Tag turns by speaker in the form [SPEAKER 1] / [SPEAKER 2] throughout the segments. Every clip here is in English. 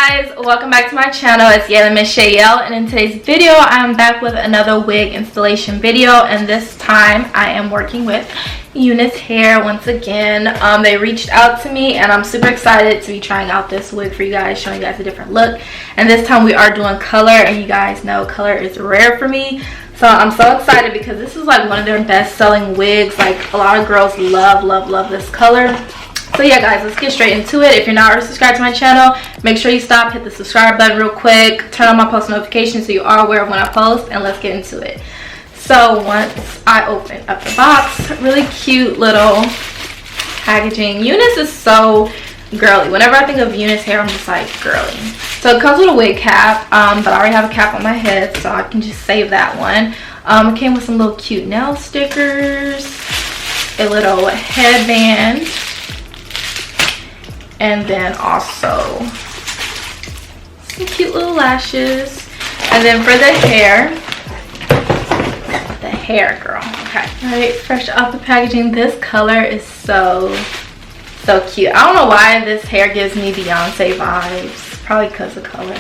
[SPEAKER 1] guys, welcome back to my channel. It's Yale, and in today's video I'm back with another wig installation video, and this time I am working with UNice Hair once again. They reached out to me and I'm super excited to be trying out this wig for you guys, showing you guys a different look. And this time we are doing color, and you guys know color is rare for me, so I'm so excited because this is like one of their best selling wigs. Like, a lot of girls love this color. So yeah guys, let's get straight into it. If you're not already subscribed to my channel, make sure you stop, hit the subscribe button real quick, turn on my post notifications so you are aware of when I post, and let's get into it. So once I open up the box, really cute little packaging. UNice is so girly. Whenever I think of UNice Hair, I'm just like girly. So it comes with a wig cap, but I already have a cap on my head, so I can just save that one. It came with some little cute nail stickers, a little headband, and then also some cute little lashes. And then for the hair girl, okay, all right, fresh off the packaging. This color is so cute. I don't know why this hair gives me Beyonce vibes, probably because of color,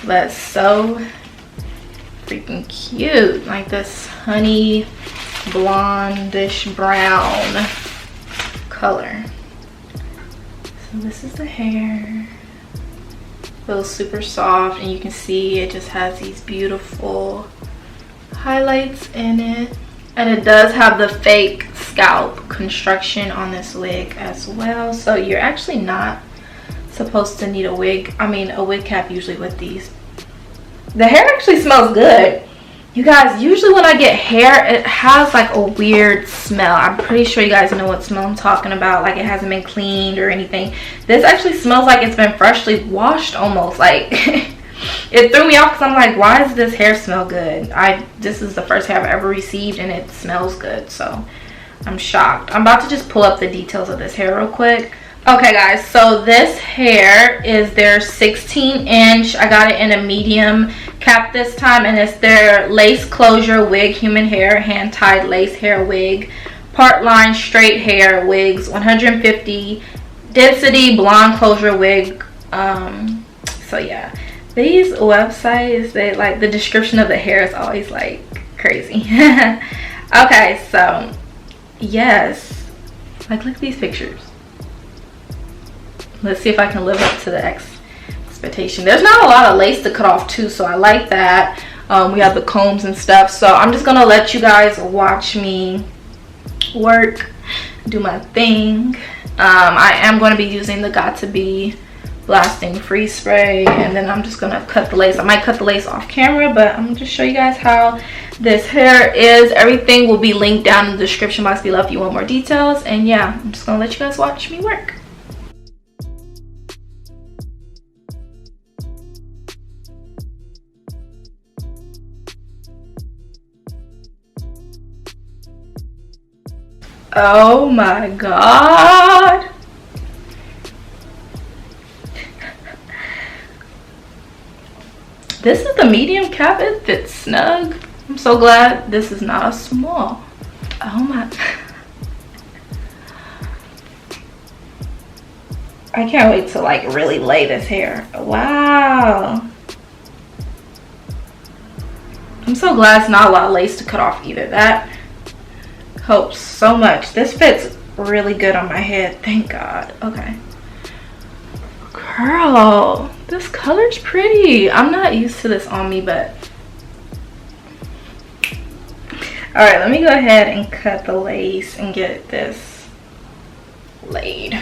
[SPEAKER 1] but so freaking cute. Like this honey blondish brown color. So this is the hair. Feels super soft, and you can see it just has these beautiful highlights in it. And it does have the fake scalp construction on this wig as well, so you're actually not supposed to need a wig. I mean, a wig cap usually with these. The hair actually smells good. You guys, usually when I get hair, it has like a weird smell. I'm pretty sure you guys know what smell I'm talking about. Like, it hasn't been cleaned or anything. This actually smells like it's been freshly washed almost. Like, it threw me off because I'm like, why does this hair smell good? This is the first hair I've ever received and it smells good, so I'm shocked. I'm about to just pull up the details of this hair real quick. Okay guys, so this hair is their 16-inch. I got it in a medium cap this time, and it's their lace closure wig, human hair, hand-tied lace hair wig, part line straight hair wigs, 150 density blonde closure wig. So yeah, these websites, they like, the description of the hair is always like crazy. Okay, so yes, like, look at these pictures. Let's see if I can live up to the expectation. There's not a lot of lace to cut off too, so I like that. We have the combs and stuff, so I'm just gonna let you guys watch me work, do my thing. I am going to be using the Got to Be blasting freeze spray, and then I'm just gonna cut the lace. I might cut the lace off camera, but I'm gonna just show you guys how this hair is. Everything will be linked down in the description box below if you want more details. And yeah, I'm just gonna let you guys watch me work. Oh my god. This is the medium cap. It fits snug. I'm so glad this is not a small. Oh my. I can't wait to like really lay this hair. Wow. I'm so glad it's not a lot of lace to cut off either. That helps so much. This fits really good on my head, thank God. Okay, girl, this color's pretty. I'm not used to this on me, but all right, let me go ahead and cut the lace and get this laid.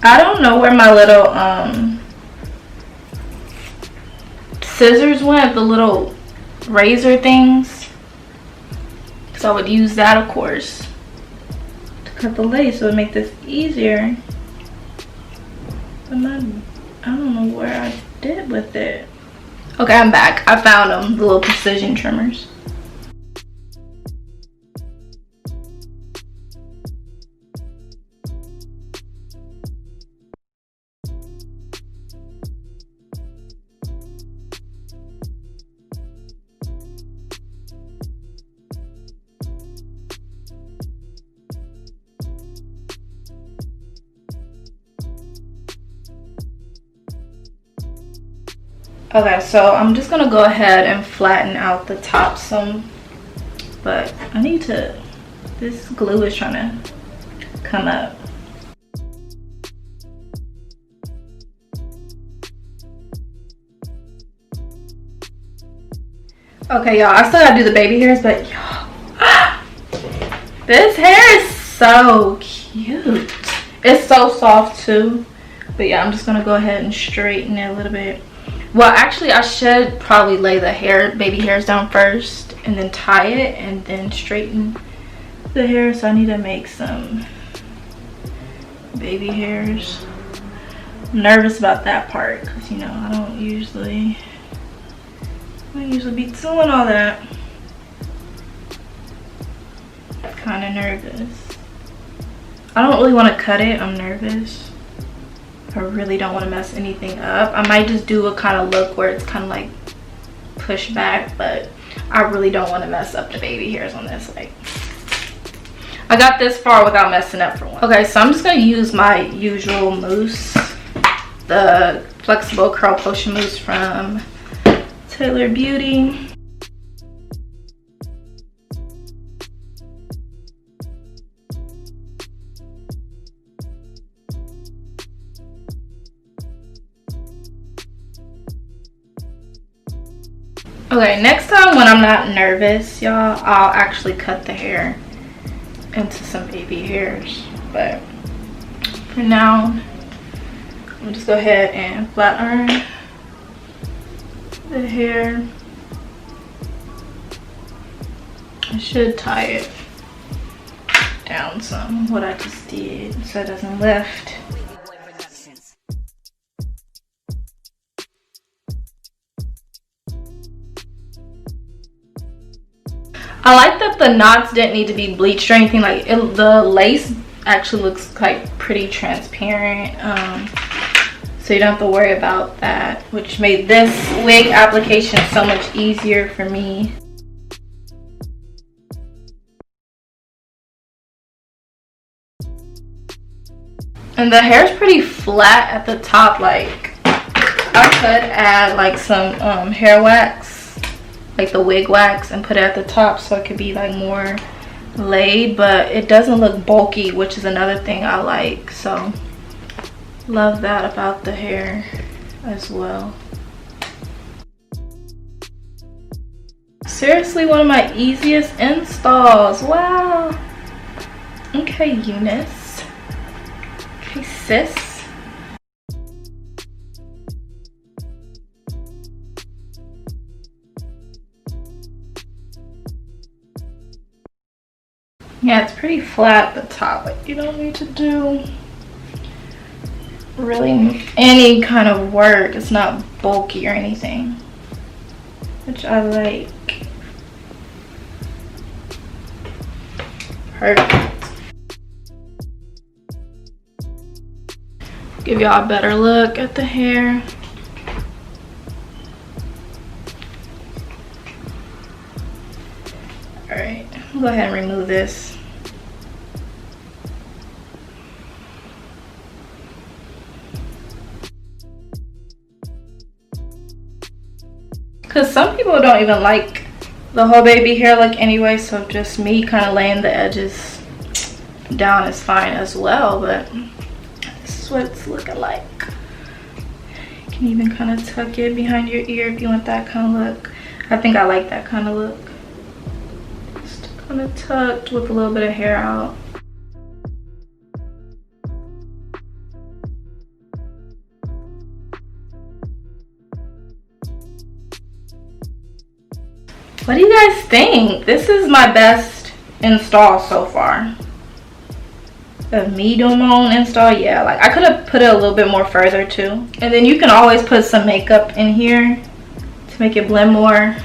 [SPEAKER 1] I don't know where my little scissors went, the little razor things, so I would use that, of course, to cut the lace, so it would make this easier. But I don't know where I did with it. Okay, I'm back. I found them, the little precision trimmers. Okay, so I'm just gonna go ahead and flatten out the top some, but I need to, this glue is trying to come up. Okay, y'all, I still gotta do the baby hairs, but y'all, this hair is so cute. It's so soft too. But yeah, I'm just gonna go ahead and straighten it a little bit. Well, actually, I should probably lay the baby hairs down first and then tie it and then straighten the hair. So I need to make some baby hairs. I'm nervous about that part because, you know, I don't usually be doing all that. Kind of nervous. I don't really want to cut it. I'm nervous. I really don't want to mess anything up. I might just do a kind of look where it's kind of like pushed back, but I really don't want to mess up the baby hairs on this. Like, I got this far without messing up for one. Okay, so I'm just going to use my usual mousse, the flexible curl potion mousse from Taylor Beauty. Okay, next time when I'm not nervous, y'all, I'll actually cut the hair into some baby hairs. But for now, I'm just go ahead and flat iron the hair. I should tie it down some, what I just did, so it doesn't lift. I like that the knots didn't need to be bleached or anything. Like the lace actually looks like pretty transparent, so you don't have to worry about that, which made this wig application so much easier for me. And the hair's pretty flat at the top. Like, I could add like some hair wax, like the wig wax, and put it at the top so it could be like more laid, but it doesn't look bulky, which is another thing I like. So love that about the hair as well. Seriously, one of my easiest installs. Wow. Okay, UNice. Okay, sis. Yeah, it's pretty flat at the top. Like, you don't need to do really any kind of work. It's not bulky or anything, which I like. Perfect. Give y'all a better look at the hair. All right, I'll go ahead and remove this. Because some people don't even like the whole baby hair look anyway, so just me kind of laying the edges down is fine as well. But this is what it's looking like. You can even kind of tuck it behind your ear if you want that kind of look. I think I like that kind of look. Just kind of tucked with a little bit of hair out. What do you guys think? This is my best install so far. Of me doing my own install. Yeah, like I could have put it a little bit more further too. And then you can always put some makeup in here to make it blend more.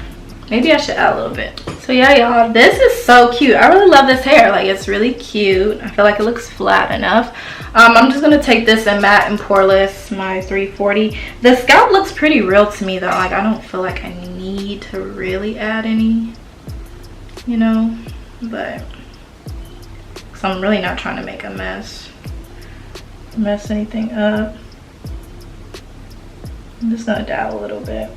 [SPEAKER 1] Maybe I should add a little bit. So yeah, y'all, this is so cute. I really love this hair. Like, it's really cute. I feel like it looks flat enough. I'm just gonna take this in matte and poreless, my 340. The scalp looks pretty real to me though. Like, I don't feel like I need to really add any, you know, but so I'm really not trying to make a mess anything up. I'm just gonna dab a little bit.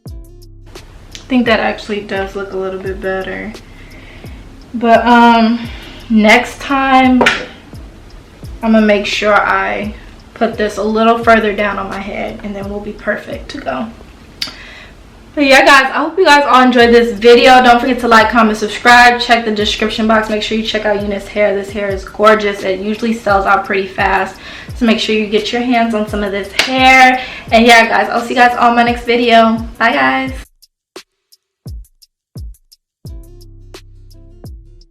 [SPEAKER 1] I think that actually does look a little bit better. But next time I'm gonna make sure I put this a little further down on my head, and then we'll be perfect to go. But yeah guys, I hope you guys all enjoyed this video. Don't forget to like, comment, subscribe. Check the description box. Make sure you check out UNice Hair. This hair is gorgeous. It usually sells out pretty fast, so make sure you get your hands on some of this hair. And yeah guys, I'll see you guys all in my next video. Bye guys.